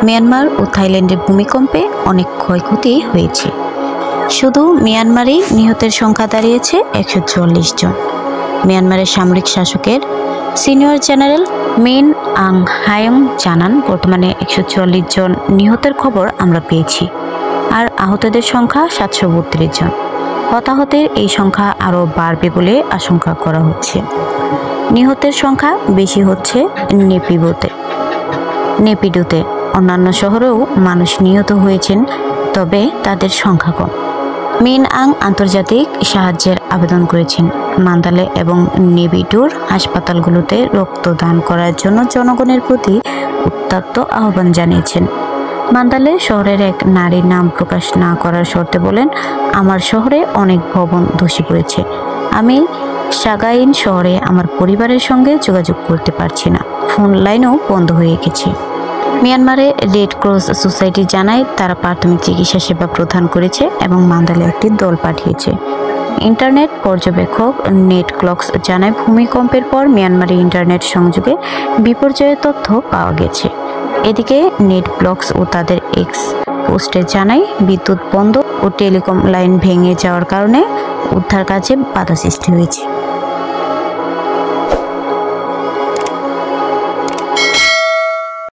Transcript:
Myanmar ও থাইল্যান্ডের ভূমিকম্পে অনেক ক্ষয়ক্ষতি হয়েছে। শুধু মিয়ানমারেই নিহতের সংখ্যা দাঁড়িয়েছে 144 জন। মিয়ানমারের সামরিক শাসকের সিনিয়র জেনারেল মিন আং হায়ং জানান, বর্তমানে 144 জন নিহতের খবর আমরা পেয়েছি, আর আহতদের সংখ্যা 732 জন। হতাহতের এই সংখ্যা আরও বাড়বে বলে আশঙ্কা করা হচ্ছে। নিহতের সংখ্যা বেশি হচ্ছে নেপিডোতে। অন্যান্য শহরেও মানুষ নিহত হয়েছেন, তবে তাদের সংখ্যা কম। মিন আং আন্তর্জাতিক সাহায্যের আবেদন করেছেন। মান্দালে এবং নেপিডোর হাসপাতালগুলোতে রক্তদান করার জন্য জনগণের প্রতি উত্তপ্ত আহ্বান জানিয়েছেন। মান্দালে শহরের এক নারীর নাম প্রকাশ না করার শর্তে বলেন, আমার শহরে অনেক ভবন ধসে পড়েছে। আমি সাগাইন শহরে আমার পরিবারের সঙ্গে যোগাযোগ করতে পারছি না। ফোন লাইনও বন্ধ হয়ে গেছে। মিয়ানমারে রেড ক্রস সোসাইটি জানায়, তারা প্রাথমিক চিকিৎসা সেবা প্রদান করেছে এবং মান্দালে একটি দল পাঠিয়েছে। ইন্টারনেট পর্যবেক্ষক নেট ক্লক্স জানায়, ভূমিকম্পের পর মিয়ানমারে ইন্টারনেট সংযোগে বিপর্যয়ের তথ্য পাওয়া গেছে। এদিকে নেট ব্লকস ও তাদের এক্স পোস্টে জানায়, বিদ্যুৎ বন্ধ ও টেলিকম লাইন ভেঙে যাওয়ার কারণে উদ্ধার কাজে বাধা সৃষ্টি হয়েছে।